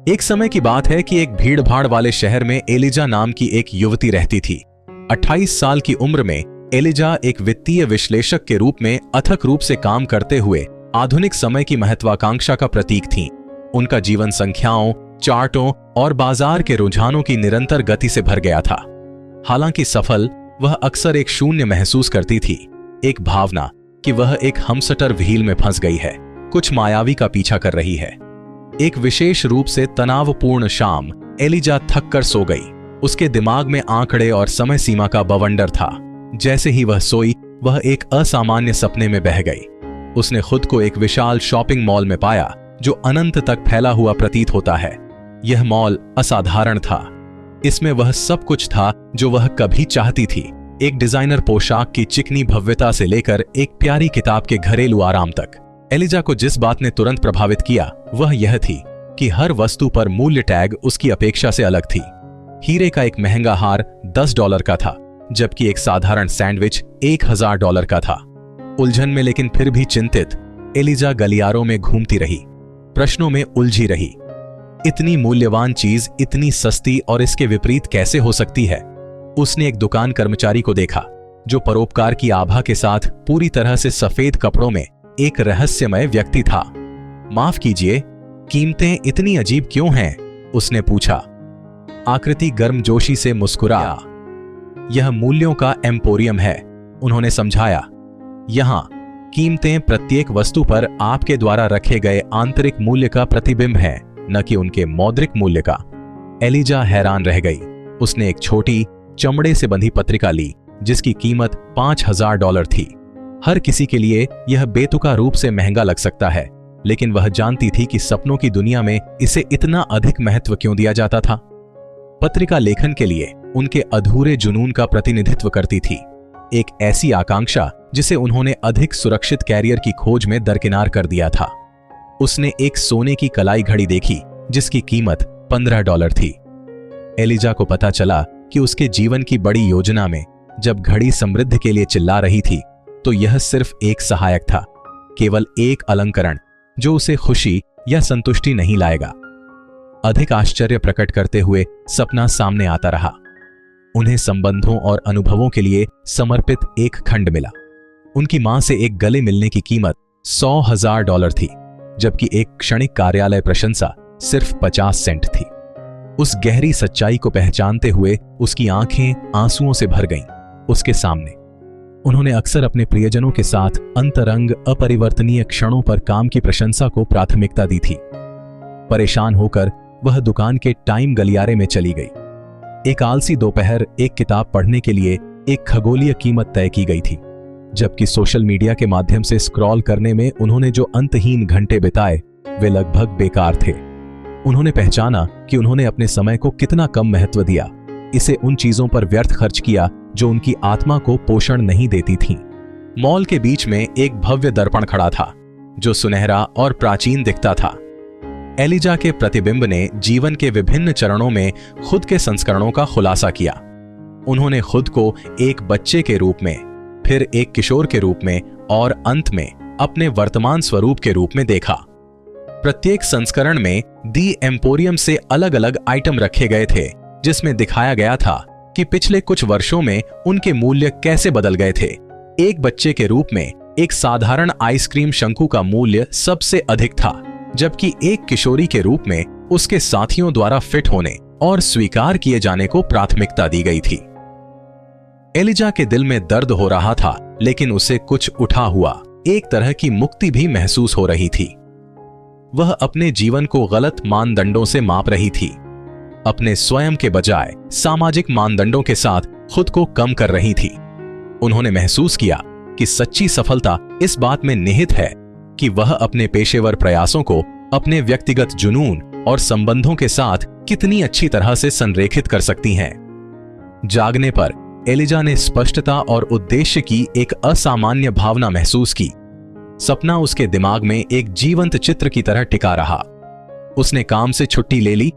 एक समय की बात है कि एक भीड़-भाड़ वाले शहर में एलिजा नाम की एक युवती रहती थी। 28 साल की उम्र में एलिजा एक वित्तीय विश्लेषक के रूप में अथक रूप से काम करते हुए आधुनिक समय की महत्वाकांक्षा का प्रतीक थीं। उनका जीवन संख्याओं, चार्टों और बाजार के रुझानों की निरंतर गति से भर गया था। हालांकि सफल, वह अक्सर एक शून्य महसूस करती थी, एक भावना कि वह एक हमसटर व्हील में फंस गई है, कुछ मायावी का पीछा कर रही है। एक विशेष रूप से तनावपूर्ण शाम एलिजा थक कर सो गई। उसके दिमाग में आंकड़े और समय सीमा का बवंडर था। जैसे ही वह सोई, वह एक असामान्य सपने में बह गई। उसने खुद को एक विशाल शॉपिंग मॉल में पाया जो अनंत तक फैला हुआ प्रतीत होता है। यह मॉल असाधारण था। इसमें वह सब कुछ था जो वह कभी चाहती थी, एक डिजाइनर पोशाक की चिकनी भव्यता से लेकर एक प्यारी किताब के घरेलू आराम तक। एलिजा को जिस बात ने तुरंत प्रभावित किया वह यह थी कि हर वस्तु पर मूल्य टैग उसकी अपेक्षा से अलग थी। हीरे का एक महंगा हार $10 का था, जबकि एक साधारण सैंडविच $1000 का था। उलझन में लेकिन फिर भी चिंतित, एलिजा गलियारों में घूमती रही, प्रश्नों में उलझी रही। इतनी मूल्यवान चीज इतनी सस्ती और इसके विपरीत कैसे हो सकती है? उसने एक दुकान कर्मचारी को देखा जो परोपकार की आभा के साथ पूरी तरह से सफेद कपड़ों में एक रहस्यमय व्यक्ति था। माफ कीजिए, कीमतें इतनी अजीब क्यों हैं? उसने पूछा। आकृति गर्मजोशी से मुस्कुराया। यह मूल्यों का एम्पोरियम है, उन्होंने समझाया। यहां कीमतें प्रत्येक वस्तु पर आपके द्वारा रखे गए आंतरिक मूल्य का प्रतिबिंब है, न कि उनके मौद्रिक मूल्य का। एलिजा हैरान रह गई। उसने एक छोटी चमड़े से बंधी पत्रिका ली जिसकी कीमत $5000 थी। हर किसी के लिए यह बेतुका रूप से महंगा लग सकता है, लेकिन वह जानती थी कि सपनों की दुनिया में इसे इतना अधिक महत्व क्यों दिया जाता था। पत्रिका लेखन के लिए उनके अधूरे जुनून का प्रतिनिधित्व करती थी, एक ऐसी आकांक्षा जिसे उन्होंने अधिक सुरक्षित कैरियर की खोज में दरकिनार कर दिया था। उसने एक सोने की कलाई घड़ी देखी जिसकी कीमत $15 थी। एलिजा को पता चला कि उसके जीवन की बड़ी योजना में जब घड़ी समृद्धि के लिए चिल्ला रही थी तो यह सिर्फ एक सहायक था, केवल एक अलंकरण जो उसे खुशी या संतुष्टि नहीं लाएगा। अधिक आश्चर्य प्रकट करते हुए सपना सामने आता रहा। उन्हें संबंधों और अनुभवों के लिए समर्पित एक खंड मिला। उनकी मां से एक गले मिलने की कीमत $100,000 थी, जबकि एक क्षणिक कार्यालय प्रशंसा सिर्फ 50 सेंट थी। उस गहरी सच्चाई को पहचानते हुए उसकी आंखें आंसुओं से भर गईं। उसके सामने उन्होंने अक्सर अपने प्रियजनों के साथ अंतरंग अपरिवर्तनीय क्षणों पर काम की प्रशंसा को प्राथमिकता दी थी। परेशान होकर वह दुकान के टाइम गलियारे में चली गई। एक आलसी दोपहर एक किताब पढ़ने के लिए एक खगोलीय कीमत तय की गई थी, जबकि सोशल मीडिया के माध्यम से स्क्रॉल करने में उन्होंने जो अंतहीन घंटे बिताए वे लगभग बेकार थे। उन्होंने पहचाना कि उन्होंने अपने समय को कितना कम महत्व दिया, इसे उन चीजों पर व्यर्थ खर्च किया जो उनकी आत्मा को पोषण नहीं देती थीं। मॉल के बीच में एक भव्य दर्पण खड़ा था जो सुनहरा और प्राचीन दिखता था। एलिजा के प्रतिबिंब ने जीवन के विभिन्न चरणों में खुद के संस्करणों का खुलासा किया। उन्होंने खुद को एक बच्चे के रूप में, फिर एक किशोर के रूप में और अंत में अपने वर्तमान स्वरूप के रूप में देखा। प्रत्येक संस्करण में दी एम्पोरियम से अलग अलग आइटम रखे गए थे जिसमें दिखाया गया था कि पिछले कुछ वर्षों में उनके मूल्य कैसे बदल गए थे। एक बच्चे के रूप में एक साधारण आइसक्रीम शंकु का मूल्य सबसे अधिक था, जबकि एक किशोरी के रूप में उसके साथियों द्वारा फिट होने और स्वीकार किए जाने को प्राथमिकता दी गई थी। एलिजा के दिल में दर्द हो रहा था, लेकिन उसे कुछ उठा हुआ एक तरह की मुक्ति भी महसूस हो रही थी। वह अपने जीवन को गलत मानदंडों से माप रही थी, अपने स्वयं के बजाय सामाजिक मानदंडों के साथ खुद को कम कर रही थी। उन्होंने महसूस किया कि सच्ची सफलता इस बात में निहित है कि वह अपने पेशेवर प्रयासों को अपने व्यक्तिगत जुनून और संबंधों के साथ कितनी अच्छी तरह से संरेखित कर सकती हैं। जागने पर एलिजा ने स्पष्टता और उद्देश्य की एक असामान्य भावना महसूस की। सपना उसके दिमाग में एक जीवंत चित्र की तरह टिका रहा। उसने काम से छुट्टी ले ली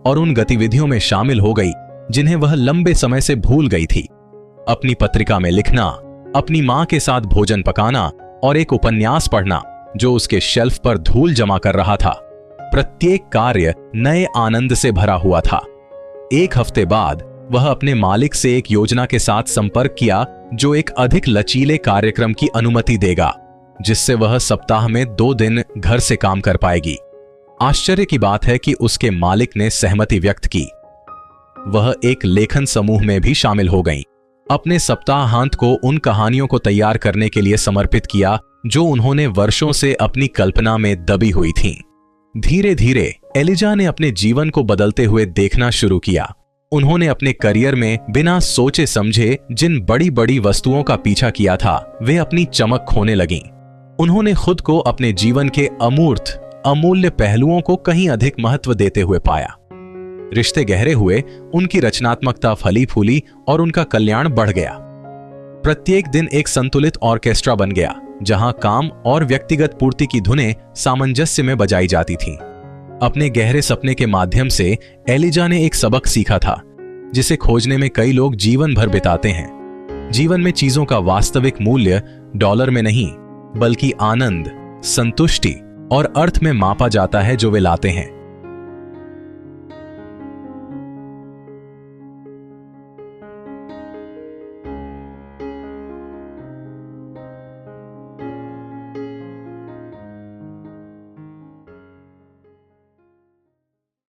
और उन गतिविधियों में शामिल हो गई जिन्हें वह लंबे समय से भूल गई थी। अपनी पत्रिका में लिखना, अपनी मां के साथ भोजन पकाना और एक उपन्यास पढ़ना जो उसके शेल्फ पर धूल जमा कर रहा था। प्रत्येक कार्य नए आनंद से भरा हुआ था। एक हफ्ते बाद वह अपने मालिक से एक योजना के साथ संपर्क किया जो एक अधिक लचीले कार्यक्रम की अनुमति देगा, जिससे वह सप्ताह में 2 दिन घर से काम कर पाएगी। आश्चर्य की बात है कि उसके मालिक ने सहमति व्यक्त की। वह एक लेखन समूह में भी शामिल हो गईं। अपने सप्ताहांत को उन कहानियों को तैयार करने के लिए समर्पित किया जो उन्होंने वर्षों से अपनी कल्पना में दबी हुई थीं। धीरे धीरे एलिजा ने अपने जीवन को बदलते हुए देखना शुरू किया। उन्होंने अपने करियर में बिना सोचे समझे जिन बड़ी बड़ी वस्तुओं का पीछा किया था, वे अपनी चमक खोने लगीं। उन्होंने खुद को अपने जीवन के अमूर्त अमूल्य पहलुओं को कहीं अधिक महत्व देते हुए पाया। रिश्ते गहरे हुए, उनकी रचनात्मकता फली फूली और उनका कल्याण बढ़ गया। प्रत्येक दिन एक संतुलित ऑर्केस्ट्रा बन गया, जहां काम और व्यक्तिगत पूर्ति की धुनें सामंजस्य में बजाई जाती थीं। अपने गहरे सपने के माध्यम से एलिजा ने एक सबक सीखा था, जिसे खोजने में कई लोग जीवन भर बिताते हैं। जीवन में चीजों का वास्तविक मूल्य डॉलर में नहीं, बल्कि आनंद, संतुष्टि और अर्थ में मापा जाता है जो वे लाते हैं।